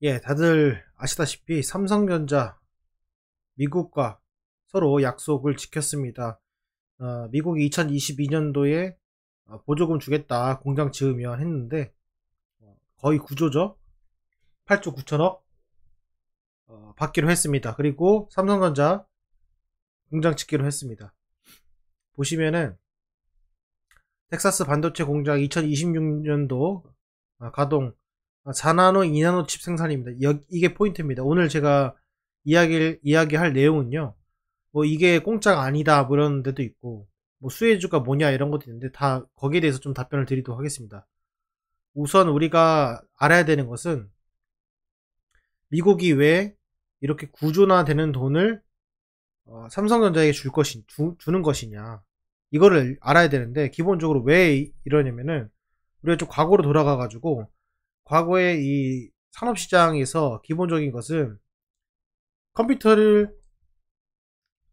예, 다들 아시다시피 삼성전자 미국과 서로 약속을 지켰습니다. 미국이 2022년도에 보조금 주겠다 공장 지으면 했는데 거의 구조죠. 8조 9천억 받기로 했습니다. 그리고 삼성전자 공장 짓기로 했습니다. 보시면은 텍사스 반도체 공장 2026년도 가동 4나노, 2나노 칩 생산입니다. 이게 포인트입니다. 오늘 제가 이야기할 내용은요. 뭐 이게 공짜가 아니다 뭐 이런 데도 있고 뭐 수혜주가 뭐냐 이런 것도 있는데 다 거기에 대해서 좀 답변을 드리도록 하겠습니다. 우선 우리가 알아야 되는 것은 미국이 왜 이렇게 구조나 되는 돈을 삼성전자에게 주는 것이냐 이거를 알아야 되는데 기본적으로 왜 이러냐면은 우리가 좀 과거로 돌아가 가지고 과거에 이 산업시장에서 기본적인 것은 컴퓨터를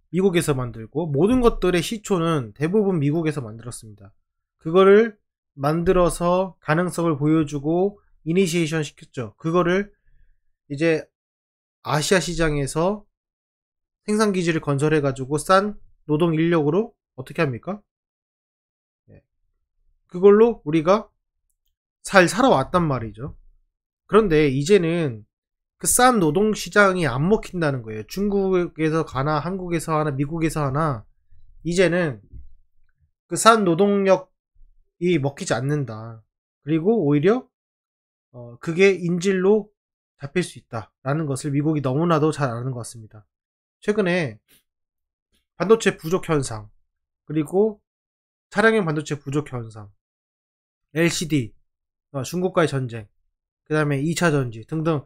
미국에서 만들고 모든 것들의 시초는 대부분 미국에서 만들었습니다. 그거를 만들어서 가능성을 보여주고 이니시에이션 시켰죠. 그거를 이제 아시아 시장에서 생산 기지를 건설해 가지고 싼 노동 인력으로 어떻게 합니까? 그걸로 우리가 잘 살아왔단 말이죠. 그런데 이제는 그 싼 노동 시장이 안 먹힌다는 거예요. 중국에서 가나 한국에서 하나 미국에서 하나 이제는 그 싼 노동력이 먹히지 않는다. 그리고 오히려 그게 인질로 잡힐 수 있다라는 것을 미국이 너무나도 잘 아는 것 같습니다. 최근에 반도체 부족 현상, 그리고 차량용 반도체 부족 현상, LCD, 중국과의 전쟁, 그 다음에 2차 전지 등등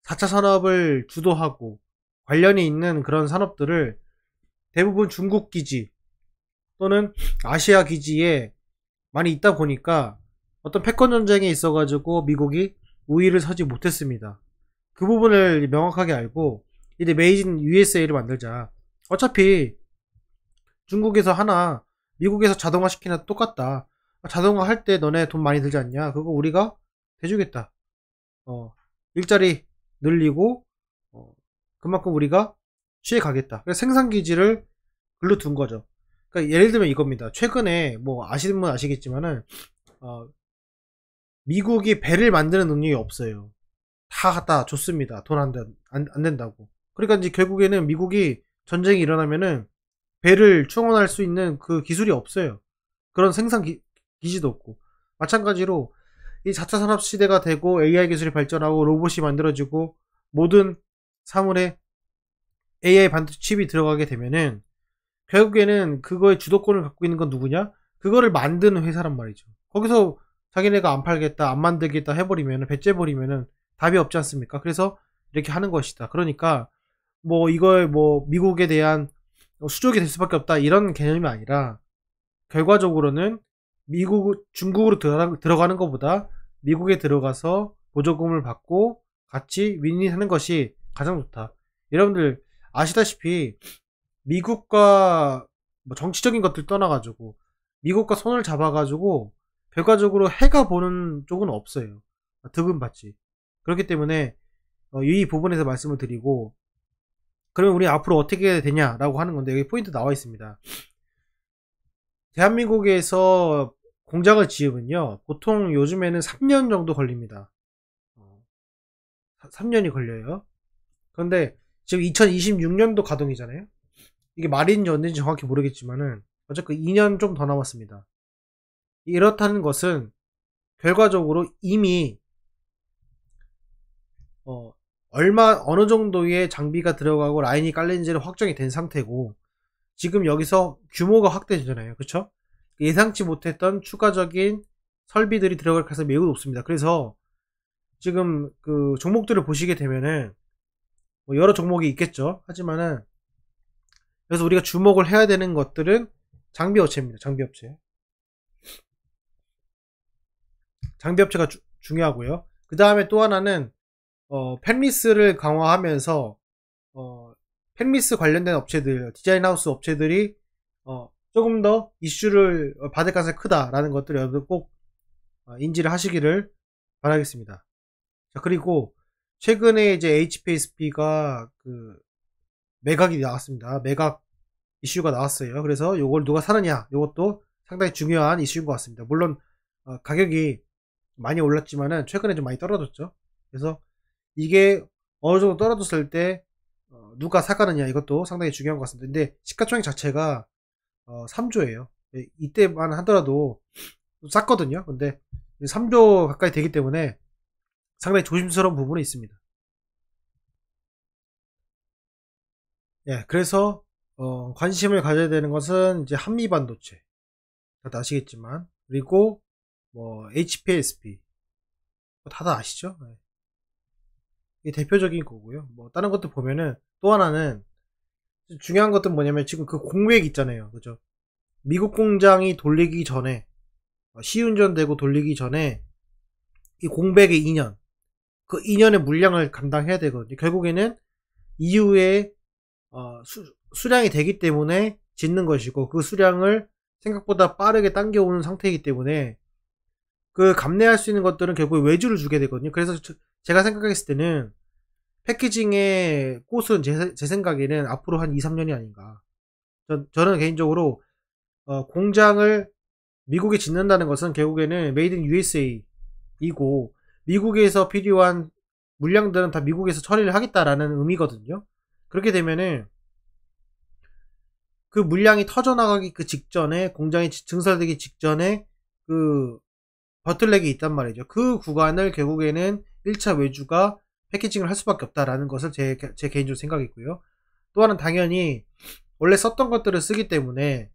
4차 산업을 주도하고 관련이 있는 그런 산업들을 대부분 중국 기지 또는 아시아 기지에 많이 있다 보니까 어떤 패권 전쟁에 있어가지고 미국이 우위를 서지 못했습니다. 그 부분을 명확하게 알고 이제 메이드 인 USA를 만들자. 어차피 중국에서 하나 미국에서 자동화 시키나 똑같다. 자동화 할 때 너네 돈 많이 들지 않냐? 그거 우리가 대주겠다. 일자리 늘리고 그만큼 우리가 취해 가겠다. 그래서 생산 기지를 글로 둔 거죠. 그러니까 예를 들면 이겁니다. 최근에 뭐 아시는 분 아시겠지만은 미국이 배를 만드는 능력이 없어요. 다 갖다 줬습니다. 돈 안 된다고. 그러니까 이제 결국에는 미국이 전쟁이 일어나면은 배를 충원할 수 있는 그 기술이 없어요. 그런 생산 기지도 없고. 마찬가지로 이 4차 산업 시대가 되고 AI 기술이 발전하고 로봇이 만들어지고 모든 사물에 AI 반도체 칩이 들어가게 되면은 결국에는 그거의 주도권을 갖고 있는 건 누구냐? 그거를 만드는 회사란 말이죠. 거기서 자기네가 안 팔겠다, 안 만들겠다 해버리면은, 배째버리면은 답이 없지 않습니까? 그래서 이렇게 하는 것이다. 그러니까 뭐 이걸 뭐 미국에 대한 수족이 될 수밖에 없다 이런 개념이 아니라 결과적으로는 중국으로 들어가는 것보다 미국에 들어가서 보조금을 받고 같이 윈윈하는 것이 가장 좋다. 여러분들 아시다시피 미국과 뭐 정치적인 것들 떠나가지고 미국과 손을 잡아가지고 결과적으로 해가 보는 쪽은 없어요. 득은 받지. 그렇기 때문에 이 부분에서 말씀을 드리고 그러면 우리 앞으로 어떻게 해야 되냐라고 하는 건데 여기 포인트 나와 있습니다. 대한민국에서 공장을 지으면요 보통 요즘에는 3년 정도 걸립니다. 3년이 걸려요. 그런데 지금 2026년도 가동이잖아요. 이게 말인지 언제인지 정확히 모르겠지만은 어쨌든 2년 좀 더 남았습니다. 이렇다는 것은 결과적으로 이미 어느 정도의 장비가 들어가고 라인이 깔린지를 확정이 된 상태고 지금 여기서 규모가 확대되잖아요. 그쵸? 예상치 못했던 추가적인 설비들이 들어갈 가능성이 매우 높습니다. 그래서 지금 그 종목들을 보시게 되면은 뭐 여러 종목이 있겠죠. 하지만은 그래서 우리가 주목을 해야 되는 것들은 장비 업체입니다. 장비 업체. 장비 업체가 중요하고요. 그 다음에 또 하나는 펜리스를 강화하면서 펜리스 관련된 업체들, 디자인 하우스 업체들이 조금 더 이슈를 받을 가능성이 크다라는 것들을 여러분 꼭 인지를 하시기를 바라겠습니다. 자, 그리고 최근에 이제 HPSP가 그 매각이 나왔습니다. 매각 이슈가 나왔어요. 그래서 요걸 누가 사느냐, 요것도 상당히 중요한 이슈인 것 같습니다. 물론 가격이 많이 올랐지만은 최근에 좀 많이 떨어졌죠. 그래서 이게 어느 정도 떨어졌을 때 누가 사가느냐, 이것도 상당히 중요한 것 같습니다. 근데 시가총액 자체가 3조예요. 이때만 하더라도 쌌거든요. 근데 3조 가까이 되기 때문에 상당히 조심스러운 부분이 있습니다. 예, 그래서 관심을 가져야 되는 것은 이제 한미 반도체, 다들 아시겠지만, 그리고 뭐 HPSP 다들 아시죠? 예. 이게 대표적인 거고요. 뭐 다른 것도 보면은 또 하나는 중요한 것은 뭐냐면 지금 그 공백 있잖아요, 그죠? 미국 공장이 돌리기 전에 시운전되고 돌리기 전에 이 공백의 2년, 그 2년의 물량을 감당해야 되거든요. 결국에는 이후에 수량이 되기 때문에 짓는 것이고, 그 수량을 생각보다 빠르게 당겨오는 상태이기 때문에 그 감내할 수 있는 것들은 결국 외주를 주게 되거든요. 그래서 제가 생각했을 때는 패키징의 꽃은 제 생각에는 앞으로 한 2, 3년이 아닌가. 저는 개인적으로 공장을 미국에 짓는다는 것은 결국에는 메이드 인 USA이고, 미국에서 필요한 물량들은 다 미국에서 처리를 하겠다라는 의미거든요. 그렇게 되면은 그 물량이 터져나가기 그 직전에, 공장이 증설되기 직전에 그 버틀렉이 있단 말이죠. 그 구간을 결국에는 1차 외주가 패키징을 할 수밖에 없다라는 것을 제 개인적으로 생각이고요. 또 하나는 당연히 원래 썼던 것들을 쓰기 때문에,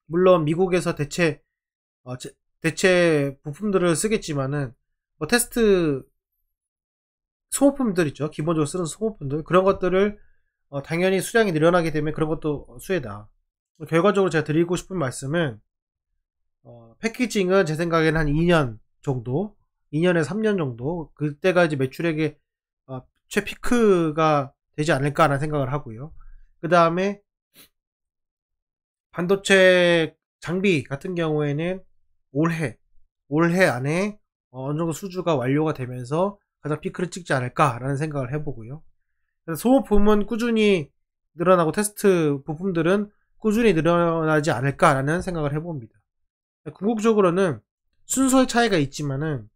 물론 미국에서 대체 부품들을 쓰겠지만은 뭐 테스트 소모품들 있죠. 기본적으로 쓰는 소모품들, 그런 것들을 당연히 수량이 늘어나게 되면 그런 것도 수혜다. 결과적으로 제가 드리고 싶은 말씀은 패키징은 제 생각에는 한 2년 정도, 2년에서 3년 정도, 그때가 이제 매출액의 최피크가 되지 않을까라는 생각을 하고요. 그 다음에 반도체 장비 같은 경우에는 올해 안에 어느 정도 수주가 완료가 되면서 가장 피크를 찍지 않을까라는 생각을 해보고요. 소모품은 꾸준히 늘어나고 테스트 부품들은 꾸준히 늘어나지 않을까라는 생각을 해봅니다. 궁극적으로는 순서의 차이가 있지만은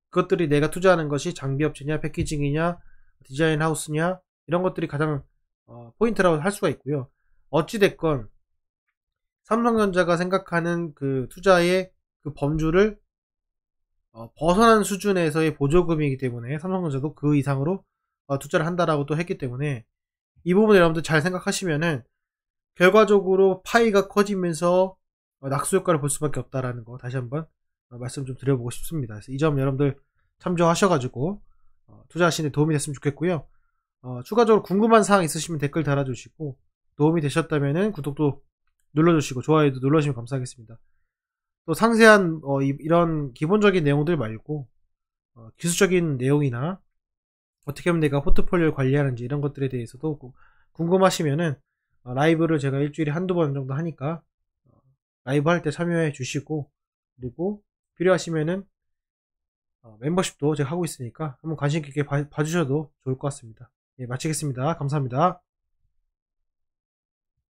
그것들이 내가 투자하는 것이 장비업체냐, 패키징이냐, 디자인 하우스냐, 이런 것들이 가장 포인트라고 할 수가 있고요. 어찌됐건 삼성전자가 생각하는 그 투자의 그 범주를 벗어난 수준에서의 보조금이기 때문에 삼성전자도 그 이상으로 투자를 한다라고 또 했기 때문에, 이 부분 여러분들 잘 생각하시면은 결과적으로 파이가 커지면서 낙수 효과를 볼 수밖에 없다라는 거 다시 한번 말씀 좀 드려보고 싶습니다. 그래서 이 점 여러분들 참조하셔가지고 투자하시는 데 도움이 됐으면 좋겠고요. 추가적으로 궁금한 사항 있으시면 댓글 달아주시고, 도움이 되셨다면은 구독도 눌러주시고 좋아요도 눌러주시면 감사하겠습니다. 또 상세한 이런 기본적인 내용들 말고 기술적인 내용이나 어떻게 하면 내가 포트폴리오를 관리하는지 이런 것들에 대해서도 궁금하시면은 라이브를 제가 일주일에 한두 번 정도 하니까 라이브 할 때 참여해 주시고, 그리고 필요하시면은 멤버십도 제가 하고 있으니까 한번 관심 있게 봐주셔도 좋을 것 같습니다. 예, 마치겠습니다. 감사합니다.